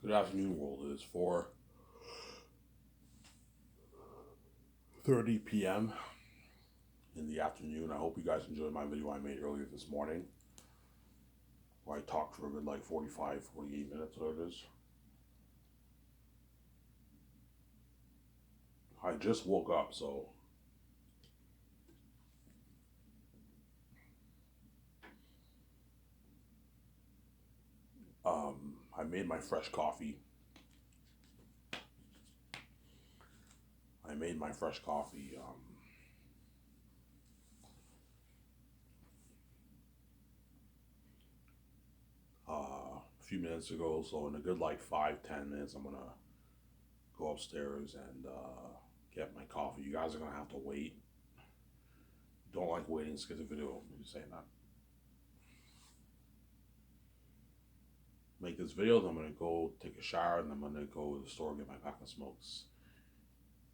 Good afternoon, world. It is 4:30 p.m. in the afternoon. I hope you guys enjoyed my video I made earlier this morning, where I talked for a good 45, 48 minutes, whatever it is. I just woke up, so I made my fresh coffee. I made my fresh coffee a few minutes ago. So in a good 5, 10 minutes, I'm gonna go upstairs and get my coffee. You guys are gonna have to wait. Don't like waiting. Skip the video. I'm just saying that. Make this video, then I'm gonna go take a shower, and I'm gonna go to the store and get my pack of smokes.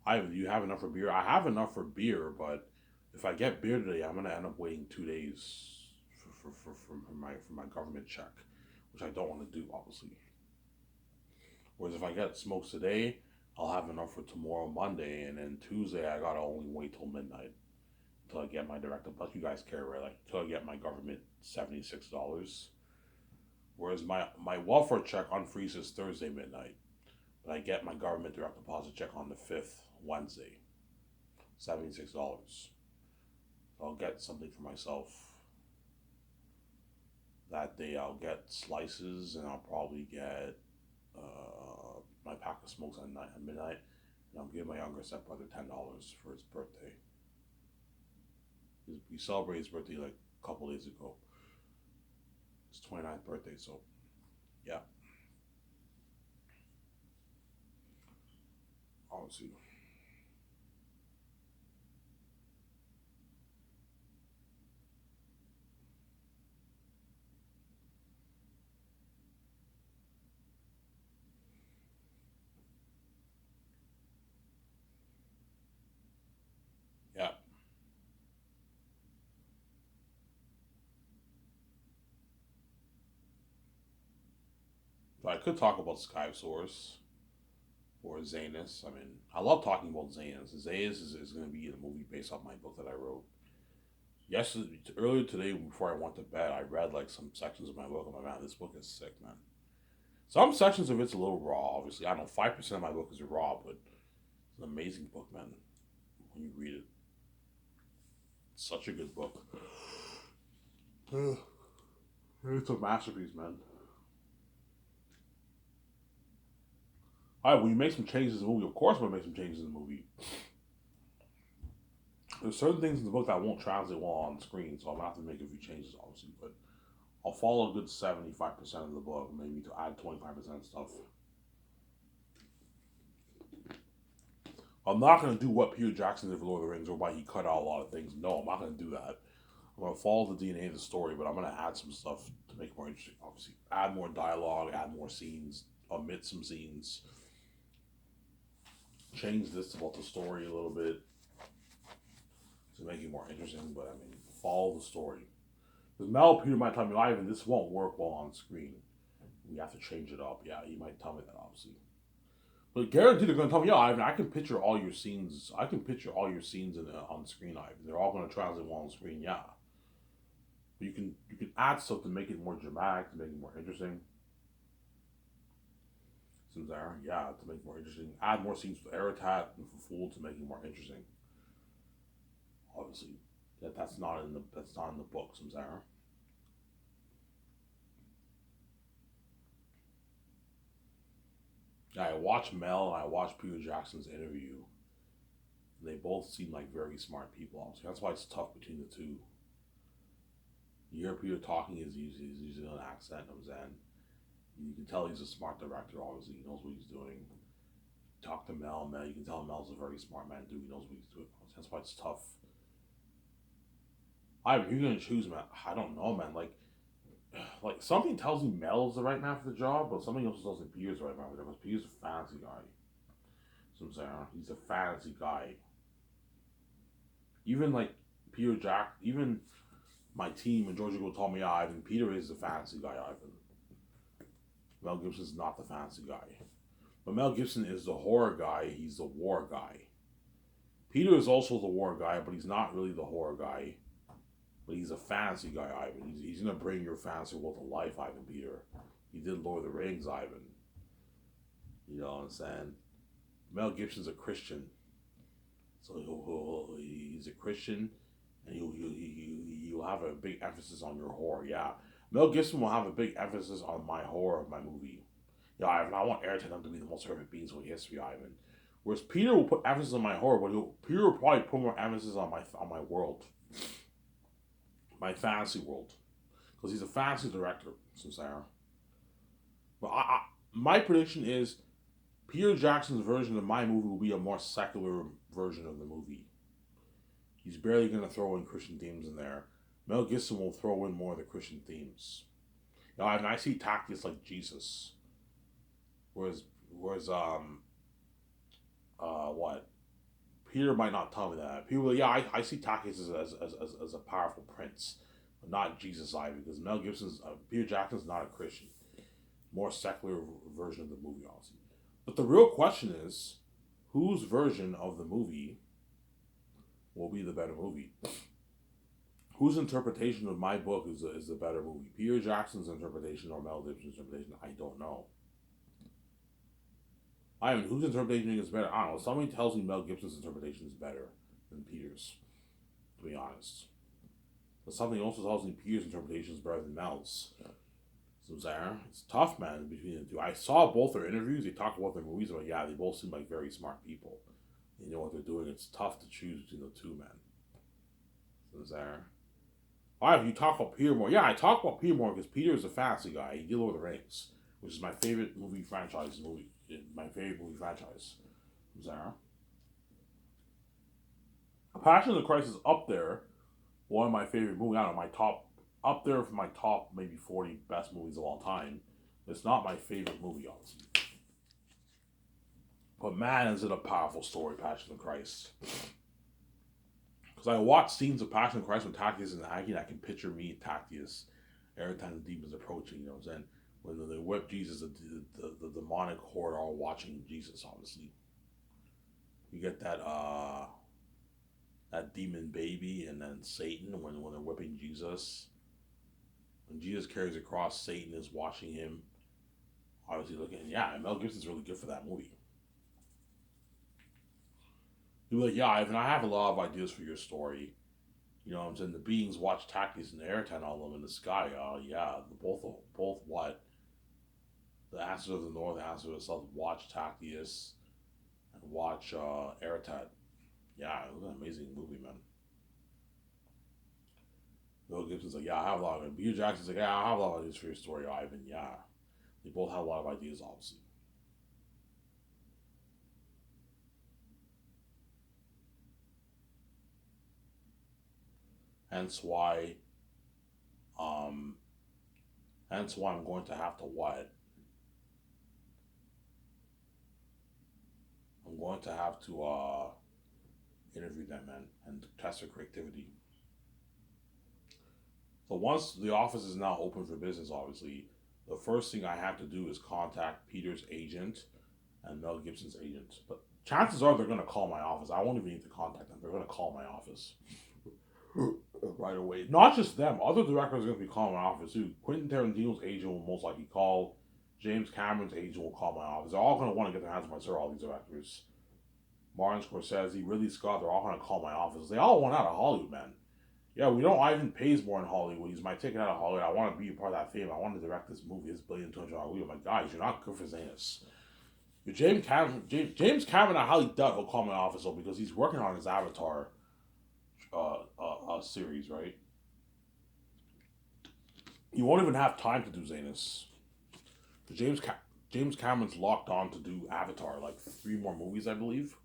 You have enough for beer? I have enough for beer, but if I get beer today, I'm gonna end up waiting 2 days for my government check, which I don't want to do, obviously. Whereas if I get smokes today, I'll have enough for tomorrow, Monday, and then Tuesday I gotta only wait till midnight until I get my direct deposit. You guys care, right? Like until I get my government $76. Whereas my welfare check unfreezes Thursday midnight, but I get my government direct deposit check on the 5th, Wednesday, $76. So I'll get something for myself that day. I'll get slices, and I'll probably get my pack of smokes at midnight, and I'll give my younger stepbrother $10 for his birthday. We celebrated his birthday like a couple days ago. His 29th birthday, so yeah. Obviously. Yeah. So I could talk about Sky Source or Zanus. I mean, I love talking about Zanus. Zanus is going to be in a movie based off my book that I wrote. Yesterday, earlier today, before I went to bed, I read like some sections of my book. I'm like, man, this book is sick, man. Some sections of it's a little raw, obviously. I know 5% of my book is raw, but it's an amazing book, man. When you read it, it's such a good book. It's a masterpiece, man. All right, when you make some changes in the movie, of course, I'm gonna make some changes in the movie. There's certain things in the book that won't translate well on screen, so I'm gonna have to make a few changes, obviously. But I'll follow a good 75% of the book, maybe to add 25% stuff. I'm not gonna do what Peter Jackson did for Lord of the Rings, or why he cut out a lot of things. No, I'm not gonna do that. I'm gonna follow the DNA of the story, but I'm gonna add some stuff to make it more interesting. Obviously, add more dialogue, add more scenes, omit some scenes, change this about the story a little bit to make it more interesting. But I mean, follow the story. Because Mel Peter might tell me, Ivan, this won't work well on screen. We have to change it up. Yeah, he might tell me that, obviously. But guaranteed they're going to tell me, yeah, Ivan, I can picture all your scenes. I can picture all your scenes on screen, Ivan. They're all going to translate well on screen, yeah. But you can add stuff to make it more dramatic, to make it more interesting. Since there, yeah, to make it more interesting. Add more scenes with Aratat and for Fool to make it more interesting. Obviously, that's not in the book, since there. Yeah, I watched Mel and I watched Peter Jackson's interview. They both seem like very smart people. Obviously, that's why it's tough between the two. You hear Peter talking, he's using an accent of Zen. You can tell he's a smart director. Obviously, he knows what he's doing. Talk to Mel. You can tell Mel's a very smart man too. He knows what he's doing. That's why it's tough. You're gonna choose, man. I don't know, man. Like something tells me Mel's the right man for the job, but something else tells me Peter's the right man for the job. Because Peter's a fancy guy. So I'm saying he's a fancy guy. Even like Peter Jack, even my team and Georgia go told me, Ivan, Peter is the fancy guy, Ivan. Mel Gibson's not the fantasy guy. But Mel Gibson is the horror guy, he's the war guy. Peter is also the war guy, but he's not really the horror guy. But he's a fantasy guy, Ivan. He's gonna bring your fantasy world to life, Ivan Peter. He did Lord of the Rings, Ivan. You know what I'm saying? Mel Gibson's a Christian. So he's a Christian, and he'll have a big emphasis on your horror. Yeah, Mel Gibson will have a big emphasis on my horror of my movie. Yeah, Ivan, I want Airhead to be the most horrific beings in history, Ivan. Whereas Peter will put emphasis on my horror, but Peter will probably put more emphasis on my world, my fantasy world, because he's a fantasy director. So Sarah, but my prediction is Peter Jackson's version of my movie will be a more secular version of the movie. He's barely going to throw in Christian themes in there. Mel Gibson will throw in more of the Christian themes. Now, I see tactics like Jesus, whereas what Peter might not tell me that. People, yeah, I see tactics as a powerful prince, but not Jesus either, because Mel Gibson's Peter Jackson's not a Christian, more secular version of the movie, obviously. But the real question is, whose version of the movie will be the better movie? Whose interpretation of my book is the better movie? Peter Jackson's interpretation or Mel Gibson's interpretation? I don't know. I mean, whose interpretation is better? I don't know. Somebody tells me Mel Gibson's interpretation is better than Peter's, to be honest. But something also tells me Peter's interpretation is better than Mel's. So Zara, it's tough, man, between the two. I saw both their interviews. They talk about their movies, but yeah, they both seem like very smart people. They know what they're doing. It's tough to choose between the two, man. So Zara. Alright, you talk about Peter more. Yeah, I talk about Peter more because Peter is a fantasy guy. He did Lord of the Rings, which is my favorite movie franchise. My favorite movie franchise. Zara. Passion of the Christ is up there. One of my favorite movies. I don't know, my top up there for my top maybe 40 best movies of all time. It's not my favorite movie, honestly. But man, is it a powerful story, Passion of the Christ. Because I watch scenes of Passion of the Christ with Tactius and Aggie, and I can picture me and Tactius every time the demon's approaching, you know what I'm saying? When they whip Jesus, the demonic horde are watching Jesus, obviously. You get that demon baby and then Satan when they're whipping Jesus. When Jesus carries a cross, Satan is watching him, obviously looking. Yeah, Mel Gibson's really good for that movie. He'll be like, yeah, Ivan, I have a lot of ideas for your story. You know what I'm saying? The beings watch Tactius and Airhead all of them in the sky. Yeah, both what? The Answers of the North, the Answers of the South watch Tactius and watch Airhead. Yeah, it was an amazing movie, man. Mel Gibson's like, yeah, I have a lot of it. Peter Jackson's like, yeah, I have a lot of ideas for your story, Ivan. Yeah. They both have a lot of ideas, obviously. Hence why, um, hence why I'm going to have to what? I'm going to have to interview them, man, and test their creativity. So once the office is now open for business, obviously, the first thing I have to do is contact Peter's agent and Mel Gibson's agent. But chances are they're going to call my office. I won't even need to contact them. They're going to call my office right away. Not just them. Other directors are going to be calling my office too. Quentin Tarantino's agent will most likely call. James Cameron's agent will call my office. They're all going to want to get their hands on my sir, all these directors. Martin Scorsese, Ridley Scott, they're all going to call my office. They all want out of Hollywood, man. Yeah, we know Ivan pays more in Hollywood. He's my ticket out of Hollywood. I want to be a part of that fame. I want to direct this movie, this $1,200,000,000 movie. I'm like, guys, you're not good for Zanus. James Cameron, I highly doubt he'll call my office though because he's working on his Avatar series, right? He won't even have time to do Zanus. James Cameron's locked on to do Avatar, like 3 more movies, I believe.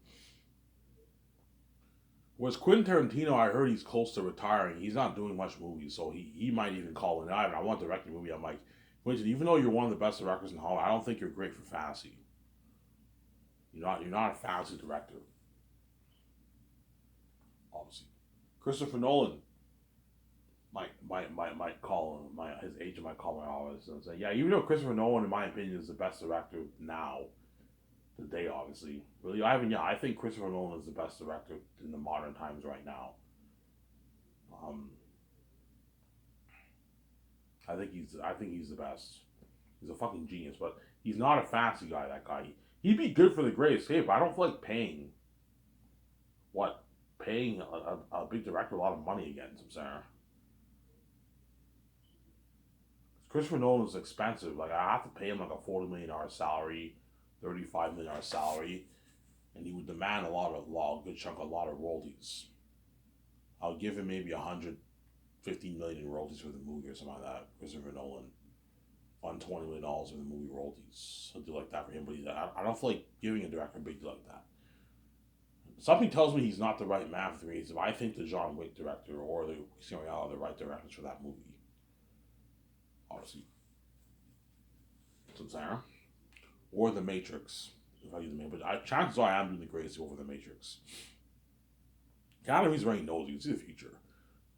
Whereas Quentin Tarantino, I heard he's close to retiring. He's not doing much movies, so he might even call in. I want to direct a movie. I'm like, Quentin, even though you're one of the best directors in Hollywood, I don't think you're great for fantasy. You're not a fantasy director. Obviously, Christopher Nolan. might call him, his agent might call my office and say, yeah, even though Christopher Nolan, in my opinion, is the best director now, today, obviously. Really, I think Christopher Nolan is the best director in the modern times right now. Um, I think he's the best. He's a fucking genius, but he's not a fancy guy. That guy, he'd be good for The Great Escape. But I don't feel like what paying a big director a lot of money again. I'm sorry. Christopher Nolan is expensive. Like I have to pay him like a $40 million salary, $35 million salary, and he would demand a good chunk, a lot of royalties. I'll give him maybe 115 million in royalties for the movie or something like that. Christopher Nolan, $120 million in the movie royalties, something like that for him. But I don't feel like giving a director a big deal like that. Something tells me he's not the right man for the reason. I think the John Wick director or the Casino Royale are the right directors for that movie. Obviously, Sarah, or the Matrix. If I use the name, but chances are I am doing the Gracie over the Matrix. Keanu Reeves already knows you can see the future.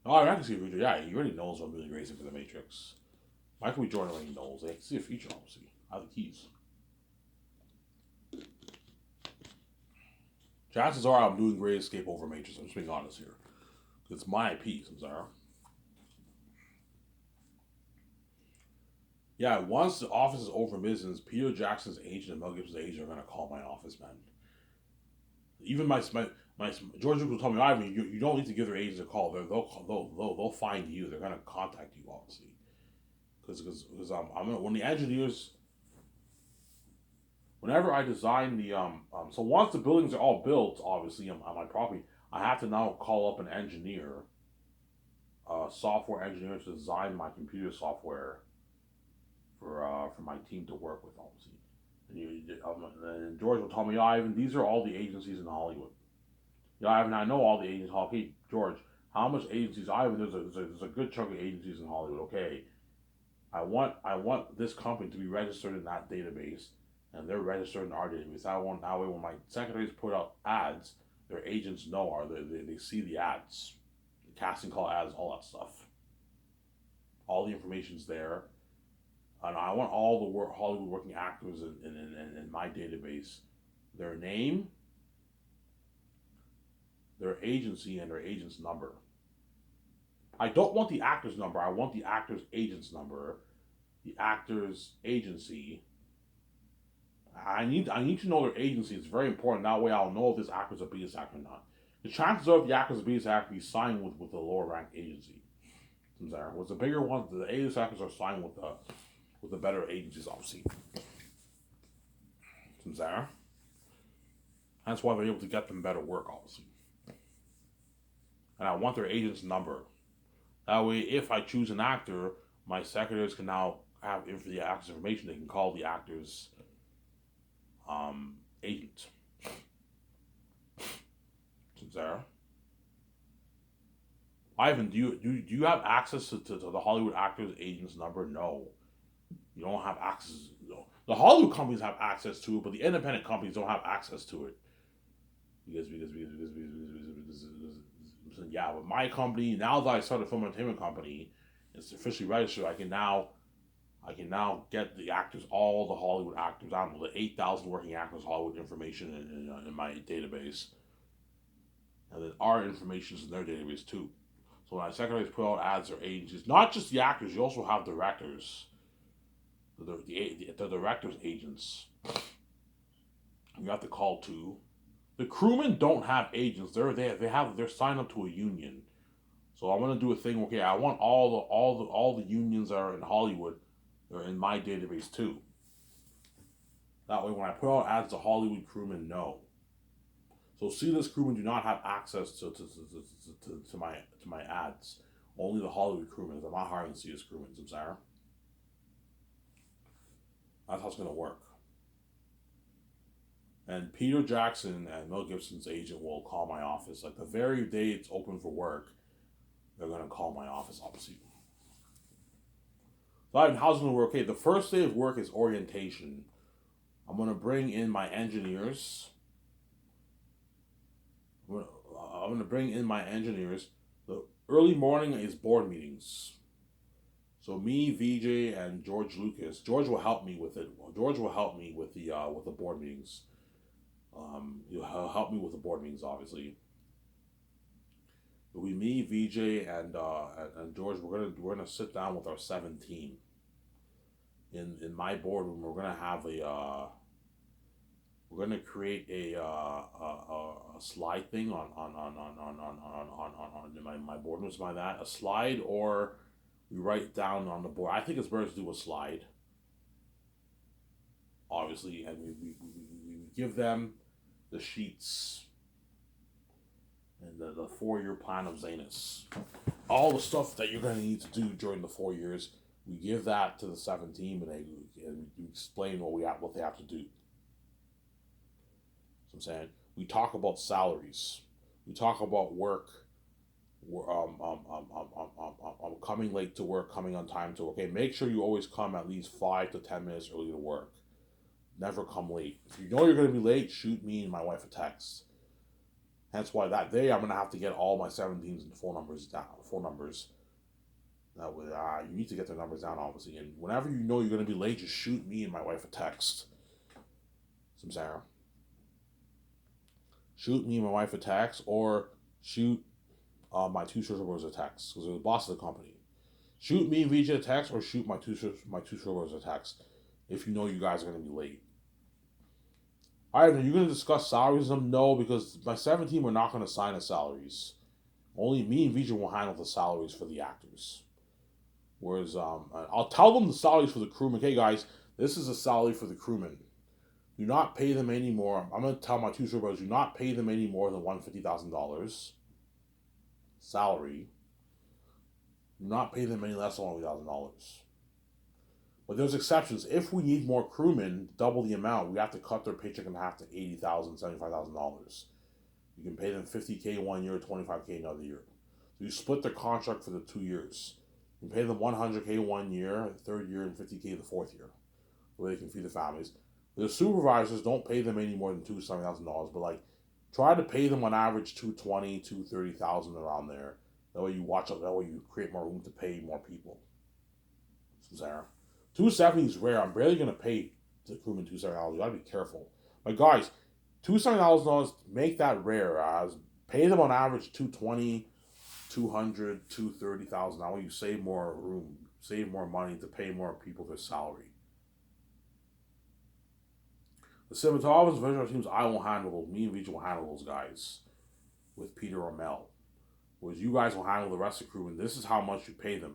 No, I can see the future. Yeah, he already knows I'm doing the Gracie for the Matrix. Michael B. Jordan already knows. They can see the future, obviously. I have the keys. Chances are I'm doing Great Escape over Matrix. I'm just being honest here. It's my piece, I'm sorry. Yeah, once the office is over business, Peter Jackson's agent and Mel Gibson's agent are gonna call my office, man. Even my George Lucas will tell me, Ivan, you don't need to give their agents a call. They'll find you. They're gonna contact you, obviously, because I'm when the engineers, whenever I design the so once the buildings are all built, obviously on my property, I have to now call up an engineer, a software engineer to design my computer software for my team to work with, obviously. And George will tell me, Ivan, these are all the agencies in Hollywood. Yeah, Ivan, I know all the agencies. Okay, George, how much agencies? Ivan, there's a good chunk of agencies in Hollywood. Okay, I want this company to be registered in that database, and they're registered in our database. I want that way when my secretaries put out ads, their agents know, or they see the ads, the casting call ads, all that stuff. All the information's there, and I want all the Hollywood working actors in my database, their name, their agency, and their agent's number. I don't want the actor's number. I want the actor's agent's number, the actor's agency. I need to know their agency. It's very important. That way, I'll know if this actor's a biggest actor or not. The chances of the actor's a biggest actor be signed with a lower ranked agency. With the bigger ones, the A-list actors are signed with the better agencies, obviously. That's why they're able to get them better work, obviously. And I want their agent's number. That way, if I choose an actor, my secretaries can now have the actor's information. They can call the actor's agent. Sarah, Ivan, do you have access to the Hollywood actor's agent's number? No, you don't have access. No. The Hollywood companies have access to it, but the independent companies don't have access to it. Because yeah, with my company, now that I started a film entertainment company, it's officially registered. I can now get the actors, all the Hollywood actors, I don't know, the 8,000 working actors, Hollywood information in my database, and then our information is in their database too. So when my secretaries put out ads or agencies, not just the actors, you also have directors, the directors' agents. You have to call too. The crewmen don't have agents. They're signed up to a union. So I'm gonna do a thing. Okay, I want all the unions that are in Hollywood, they're in my database too. That way, when I put out ads, the Hollywood crewmen know. So C-list crewmen do not have access to my ads. Only the Hollywood crewmen. I'm not hiring C-list crewmen. I'm sorry. That's how it's gonna work. And Peter Jackson and Mel Gibson's agent will call my office. Like the very day it's open for work, they're gonna call my office, obviously. So how's it gonna work? Okay, the first day of work is orientation. I'm gonna bring in my engineers. I'm gonna bring in my engineers. Early morning is board meetings. So me, VJ, and George Lucas. George will help me with it. George will help me with the board meetings. He'll help me with the board meetings, obviously. It'll be me, VJ, and George. We're gonna sit down with our 17 in my boardroom. We're gonna create a slide thing on my boardroom. By that a slide, or we write down on the board. I think it's better to do a slide, obviously, and we give them the sheets and the 4 year plan of Zanus. All the stuff that you're going to need to do during the 4 years, we give that to the 17, and we explain what they have to do. So I'm saying we talk about salaries, we talk about work, coming late to work, coming on time to work. Okay, make sure you always come at least 5 to 10 minutes early to work. Never come late. If you know you're going to be late, shoot me and my wife a text. Hence why that day I'm going to have to get all my 17s and phone numbers down. Phone numbers. That way, you need to get their numbers down, obviously. And whenever you know you're going to be late, just shoot me and my wife a text. Some Sarah. Shoot me and my wife a text, or shoot my two short brothers a text, because they're the boss of the company. Shoot me and VJ a text, or shoot my two short brothers a text if you know you guys are going to be late. Alright, are you going to discuss salaries with them? No, because my 17 we're not going to sign the salaries. Only me and VJ will handle the salaries for the actors. Whereas I'll tell them the salaries for the crewmen. Okay, guys, this is a salary for the crewmen. Do not pay them any more. I'm going to tell my two short brothers, do not pay them any more than $150,000 salary. Do not pay them any less than $1,000. But there's exceptions. If we need more crewmen, double the amount, we have to cut their paycheck in half to $80,000, $75,000. You can pay them $50K 1 year, $25K another year. So you split their contract for the 2 years. You pay them $100K 1 year, the third year, and $50K the fourth year, where they can feed the families. The supervisors, don't pay them any more than $270,000, but try to pay them on average $220,000, $230,000 around there. That way you watch out. That way you create more room to pay more people. Sarah. 270 is rare. I'm barely gonna pay the crewman $270. You gotta be careful. But guys, $270,000, make that rare. Pay them on average $220,000, $200,000, $230,000. That way you save more room, save more money to pay more people their salary. The cinematographers and visual teams, I will handle. Me and VJ will handle those guys with Peter or Mel. Whereas you guys will handle the rest of the crewmen. This is how much you pay them.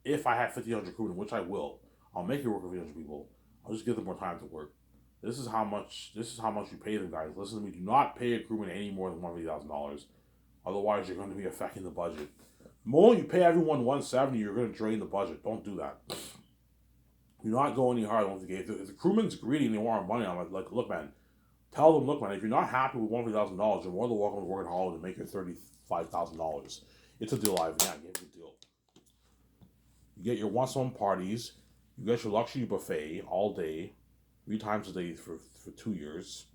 If I have 1,500 crewmen, which I will, I'll make it work with 1,500 people. I'll just give them more time to work. This is how much you pay them, guys. Listen to me. Do not pay a crewman any more than $150,000. Otherwise, you're going to be affecting the budget. The moment you pay everyone $170, you're going to drain the budget. Don't do that. Do not go any harder than $150,000. If the crewman's greedy and they want money, I'm like, look, man. Tell them, look, man. If you're not happy with $150,000, you're more than welcome to work in Hollywood and make it $35,000. It's a deal, Ivan. Yeah, give it a deal. You get your once-a-month parties. You get your luxury buffet all day, 3 times a day for 2 years.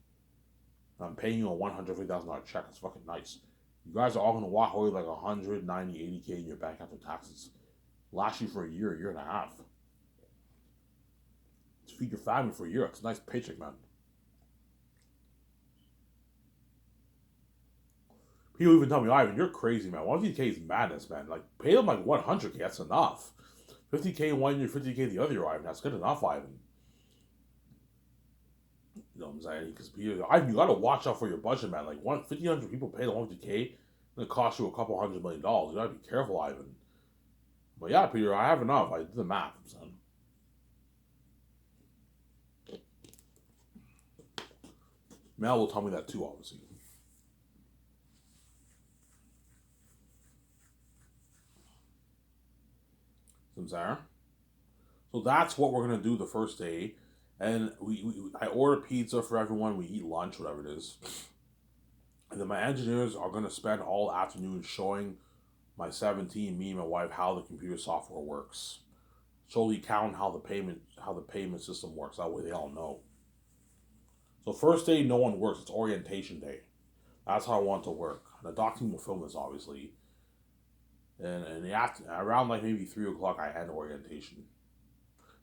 I'm paying you a $150,000 check. It's fucking nice. You guys are all going to walk away like $190,000, $80K in your bank after taxes. Last you for a year and a half. To feed your family for a year. It's a nice paycheck, man. People even tell me, Ivan, you're crazy, man. 150K is madness, man. Pay them 100K. That's enough. 50K 1 year, 50K the other year, Ivan. That's good enough, Ivan. You know what I'm saying? Because Ivan, you gotta watch out for your budget, man. 1,500 people pay the 150K, it's gonna cost you a couple $100 million. You gotta be careful, Ivan. But yeah, Peter, I have enough. I did the math, son. Mel will tell me that too, obviously. Sarah. So that's what we're gonna do the first day, and I order pizza for everyone. We eat lunch, whatever it is, and then my engineers are gonna spend all afternoon showing my 17, me and my wife, how the computer software works. Show the accountant how the payment system works. That way they all know. So first day, no one works. It's orientation day. That's how I want to work. The doc team will film this, obviously. and they have to, around like maybe 3 o'clock I end orientation.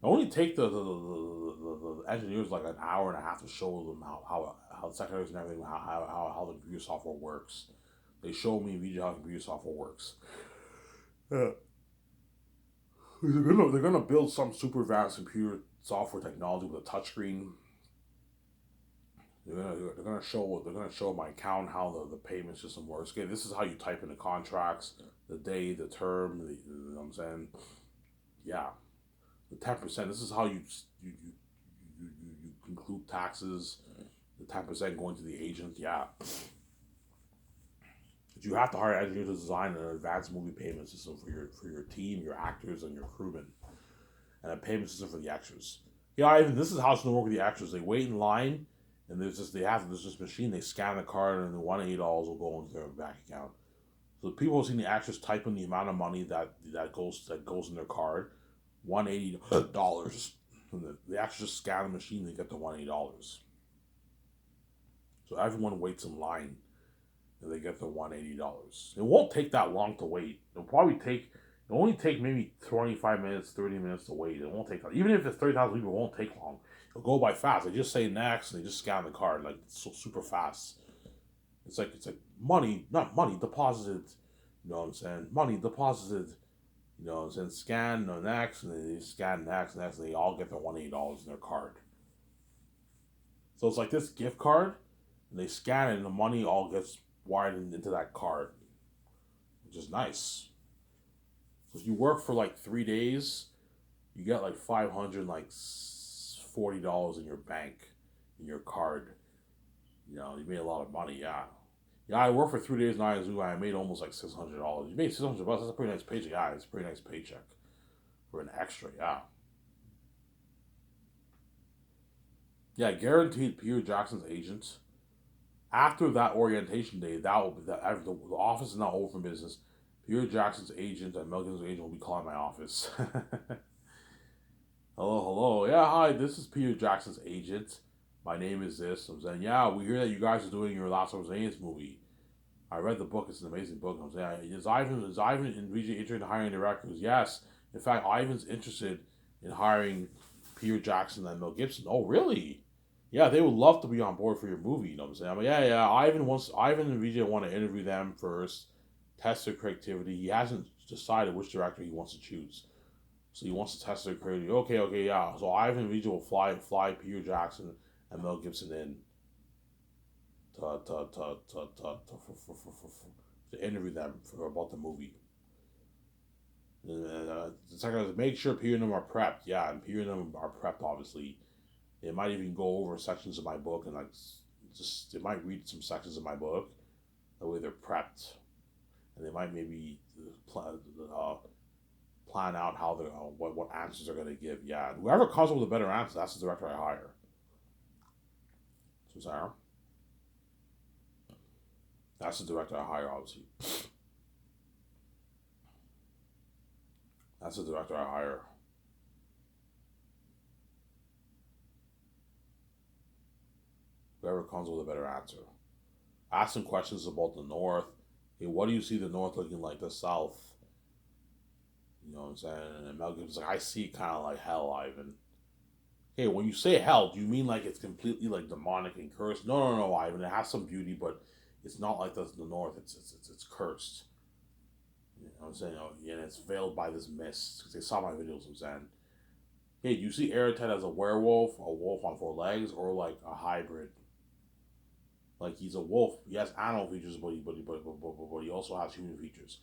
It only take the engineers like an hour and a half to show them how the secretaries and everything how the computer software works. They show me video how computer software works. Yeah. They're gonna build some super advanced computer software technology with a touchscreen. They're gonna show my account how the payment system works. Okay, this is how you type in the contracts, the day, the term. You know what I'm saying? Yeah, the 10%. This is how you conclude taxes. The 10% going to the agent. Yeah, but you have to hire engineers to design an advanced movie payment system for your team, your actors, and your crewmen, and a payment system for the extras. Yeah, even this is how it's gonna work with the extras. They wait in line, and there's this machine. They scan the card, and the $180 will go into their bank account. So the people who see the actors type in the amount of money that goes in their card, $180. And the actors just scan the machine. They get the $180. So everyone waits in line, and they get the $180. It won't take that long to wait. It'll only take maybe 25 minutes, 30 minutes to wait. It won't take that. Even if it's 30,000 people, it won't take long. It'll go by fast. They just say next, and they just scan the card like so super fast. It's like money, not money deposited. You know what I'm saying? Money deposited. You know what I'm saying? Scan the next, and then they scan next, and they all get their $180 in their card. So it's like this gift card, and they scan it, and the money all gets wired into that card, which is nice. So if you work for like 3 days, you get like $540 in your bank, in your card. You know, you made a lot of money, yeah. Yeah, I worked for 3 days in ISU. I made almost like $600. You made $600. That's a pretty nice paycheck. Yeah, it's a pretty nice paycheck for an extra. Yeah, yeah. Guaranteed. Peter Jackson's agent. After that orientation day, that will be that. The office is not open for business. Peter Jackson's agent and Mel Gibson's agent will be calling my office. Hello, hello. Yeah, hi. This is Peter Jackson's agent. My name is this. I'm saying, yeah, we hear that you guys are doing your Last of Us movie. I read the book. It's an amazing book. I'm saying, is Ivan in VJ interested in hiring directors? Yes. In fact, Ivan's interested in hiring Peter Jackson and Mel Gibson. Oh, really? Yeah, they would love to be on board for your movie. You know what I'm saying? I'm like, yeah. Ivan and VJ want to interview them first, test their creativity. He hasn't decided which director he wants to choose. So he wants to test their creativity. Okay, yeah. So Ivan and VJ will fly Peter Jackson and Mel Gibson in to interview them about the movie. The second is make sure Peter and them are prepped. Yeah, and Peter and them are prepped. Obviously, they might even go over sections of my book and like just they might read some sections of my book. That way they're prepped, and they might maybe plan out how they're what answers they're gonna give. Yeah, and whoever comes up with a better answer, that's the director I hire. So Sarah. That's the director I hire, obviously. That's the director I hire. Whoever comes with a better answer. Ask some questions about the North. Hey, what do you see the North looking like the South? You know what I'm saying? And Mel Gibson's like, I see it kind of like hell, Ivan. Hey, when you say hell, do you mean like it's completely like demonic and cursed? No, Ivan. It has some beauty, but it's not like the North. It's cursed. You know what I'm saying? And it's veiled by this mist. Because they saw my videos, I'm saying. Hey, do you see Eratet as a werewolf, a wolf on four legs, or like a hybrid? Like he's a wolf. He has animal features, but he also has human features.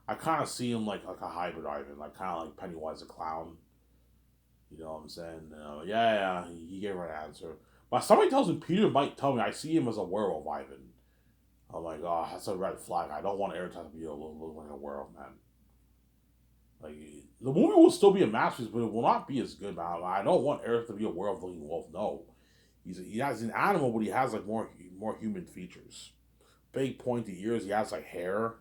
I kind of see him like a hybrid Ivan, like kind of like Pennywise the clown. You know what I'm saying? Yeah. He gave her an answer. But somebody tells me Peter might tell me I see him as a werewolf Ivan. I'm like, oh, that's a red flag. I don't want Eratet to be look like a werewolf, man. Like the movie will still be a masterpiece, but it will not be as good, man. I don't want Eric to be a werewolf looking wolf. No, he has an animal, but he has like more human features. Big pointy ears. He has like hair.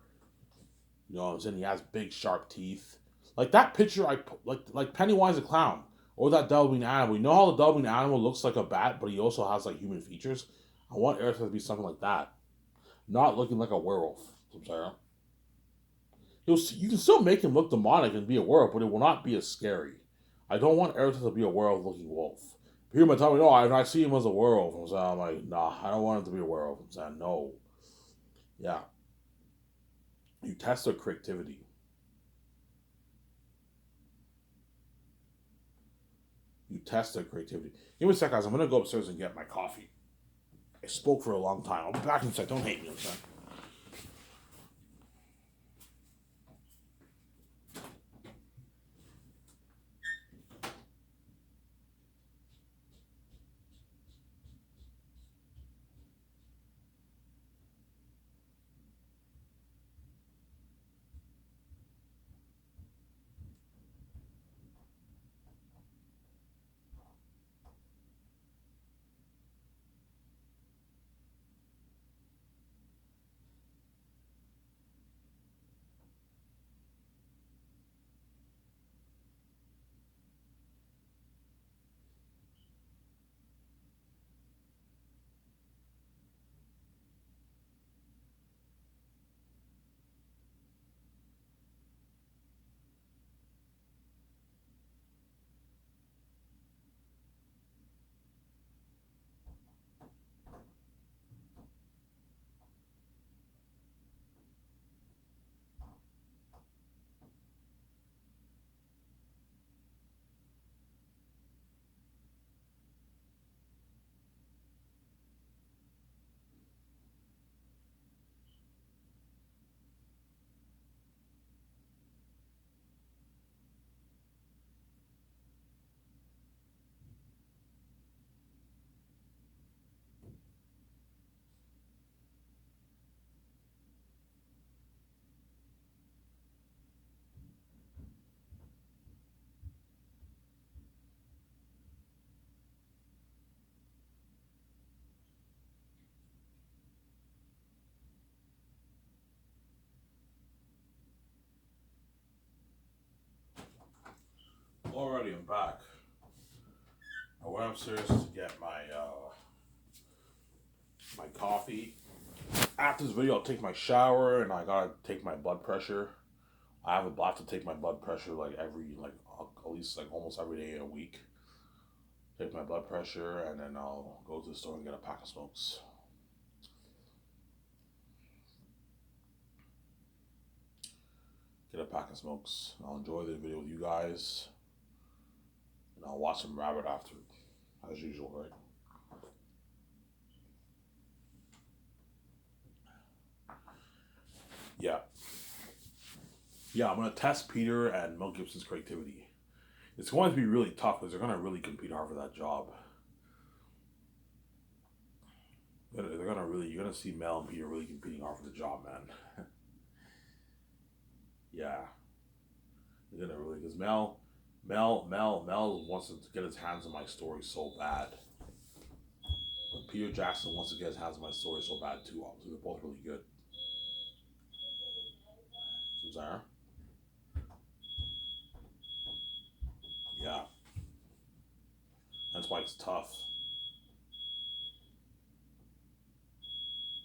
You know what I'm saying? He has big sharp teeth. Like that picture, like Pennywise the clown or that double animal. You know how the double animal looks like a bat, but he also has like human features. I want Eric to be something like that, not looking like a werewolf. I'm sorry. You can still make him look demonic and be a werewolf, but it will not be as scary. I don't want Aerith to be a werewolf looking wolf. People might tell me, no, I see him as a werewolf. I'm like, nah, I don't want him to be a werewolf. I'm saying, no. Yeah. You test their creativity. You test their creativity. Give me a sec, guys. I'm going to go upstairs and get my coffee. I spoke for a long time. I'll be back in a sec. Don't hate me, I'm saying. Alrighty, I'm back. I went upstairs to get my coffee. After this video, I'll take my shower and I gotta take my blood pressure. I have to take my blood pressure at least like almost every day in a week. Take my blood pressure and then I'll go to the store and get a pack of smokes. Get a pack of smokes. I'll enjoy the video with you guys. And I'll watch some rabbit after, as usual, right? Yeah. Yeah, I'm gonna test Peter and Mel Gibson's creativity. It's going to be really tough because they're gonna really compete hard for that job. They're gonna really, you're gonna see Mel and Peter really competing hard for the job, man. Yeah, they're gonna really because Mel wants to get his hands on my story so bad, but Peter Jackson wants to get his hands on my story so bad too. Obviously, they're both really good. Sarah? Yeah, that's why it's tough.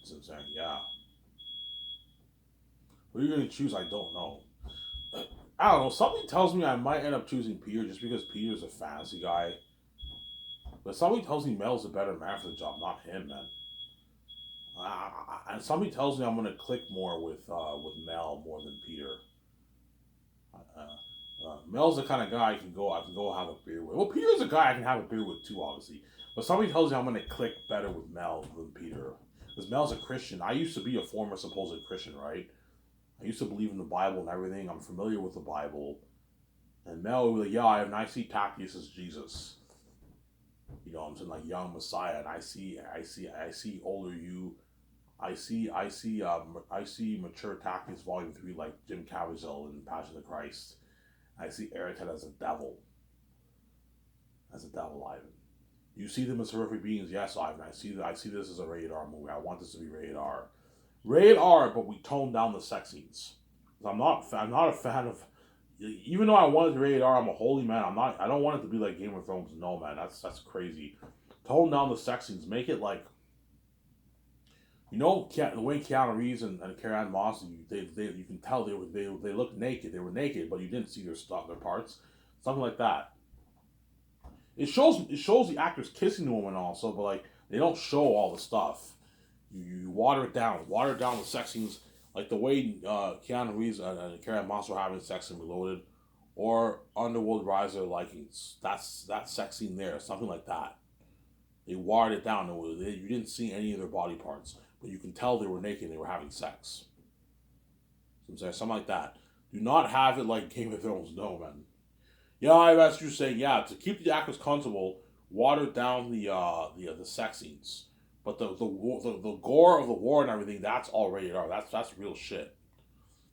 So I'm saying, yeah. What are you gonna choose? I don't know. I don't know. Something tells me I might end up choosing Peter just because Peter's a fantasy guy. But something tells me Mel's a better man for the job, not him, man. And something tells me I'm gonna click more with Mel more than Peter. Mel's the kind of guy I can go have a beer with. Well, Peter's a guy I can have a beer with too, obviously. But something tells me I'm gonna click better with Mel than Peter. Because Mel's a Christian. I used to be a former supposed Christian, right? I used to believe in the Bible and everything. I'm familiar with the Bible. And Mel was like, yeah, I see Tactius as Jesus. You know, I'm saying like young Messiah, and I see older you. I see mature Tactics Volume 3 like Jim Caviezel in Passion of the Christ. I see Aerith as a devil. As a devil, Ivan. You see them as horrific beings, yes, Ivan. I see this as a rated R movie. I want this to be rated R. Rated R, but we tone down the sex scenes. I'm not a fan of even though I wanted to rated R, I'm a holy man. I don't want it to be like Game of Thrones. No man, that's crazy. Tone down the sex scenes. You know, the way Keanu Reeves and Carrie-Anne Moss, you can tell they look naked. They were naked, but you didn't see their stuff, their parts, something like that. It shows the actors kissing the woman also, but like they don't show all the stuff. You water it down the sex scenes, like the way Keanu Reeves and Carrie-Anne Moss were having sex in Reloaded, or Underworld Rise of the Vikings. That's that sex scene there, something like that. They watered it down. You didn't see any of their body parts, but you can tell they were naked and they were having sex. So I'm saying something like that. Do not have it like Game of Thrones. No, man. Yeah, that's you saying. Yeah, to keep the actors comfortable, water down the sex scenes. But the gore of the war and everything, that's all rated R. That's real shit.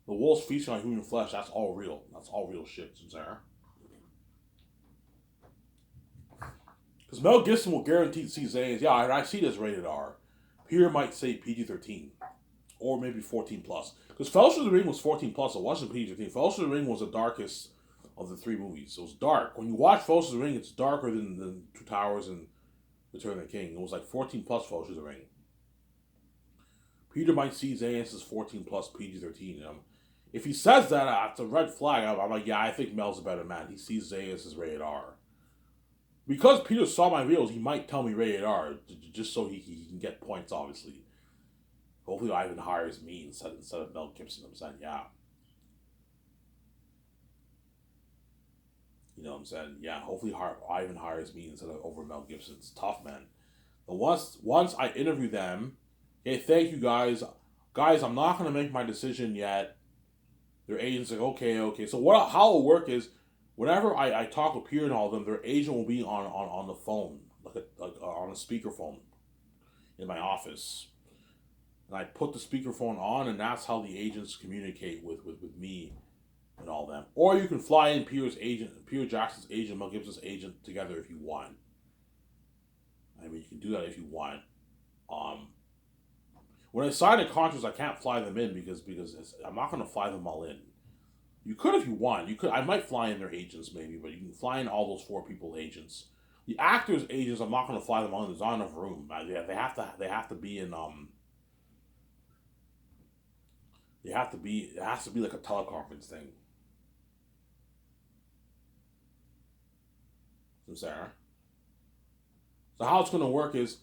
The wolves feasting on human flesh, that's all real. That's all real shit, Sarah. Because Mel Gibson will guarantee to see Zane's, yeah, I see this rated R. Peter might say PG-13. Or maybe 14 plus. Because Fellowship of the Ring was 14 plus, it wasn't PG-13. Fellowship of the Ring was the darkest of the three movies. It was dark. When you watch Fellowship of the Ring, it's darker than Two Towers and Return of the King. It was like 14 plus Fellowship of the Ring. Peter might see Zane's as 14 plus PG-13. If he says that, it's a red flag. I'm like, yeah, I think Mel's a better man. He sees Zane's as rated R. Because Peter saw my videos, he might tell me rated R, just so he can get points, obviously. Hopefully Ivan hires me instead of Mel Gibson. I'm saying, yeah. You know what I'm saying? Yeah, hopefully Ivan hires me instead of over Mel Gibson. It's tough, man. But once I interview them, hey, thank you guys. Guys, I'm not going to make my decision yet. Their agent's like, okay. So how it'll work is, whenever I talk with Peter and all of them, their agent will be on the phone, like on a speakerphone in my office. And I put the speakerphone on, and that's how the agents communicate with me and all them. Or you can fly in Peter Jackson's agent, Mel Gibson's agent together if you want. I mean, you can do that if you want. When I sign the contracts, I can't fly them in because I'm not going to fly them all in. You could if you want. You could. I might fly in their agents maybe, but you can fly in all those four people agents. The actors' agents, I'm not going to fly them all in. There's not enough room. They have to. They have to be in. They have to be. It has to be like a teleconference thing. I'm Sarah. So how it's going to work is,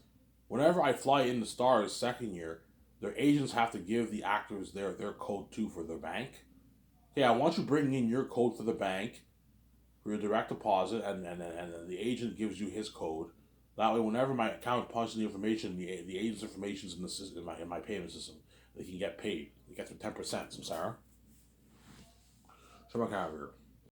whenever I fly in the stars second year, their agents have to give the actors their code too for their bank. Hey, I want you bringing in your code for the bank for your direct deposit, and the agent gives you his code. That way, whenever my account punches the information, the agent's information is in the system, in my payment system. They can get paid. They get their 10%. I'm sorry. So I'm here.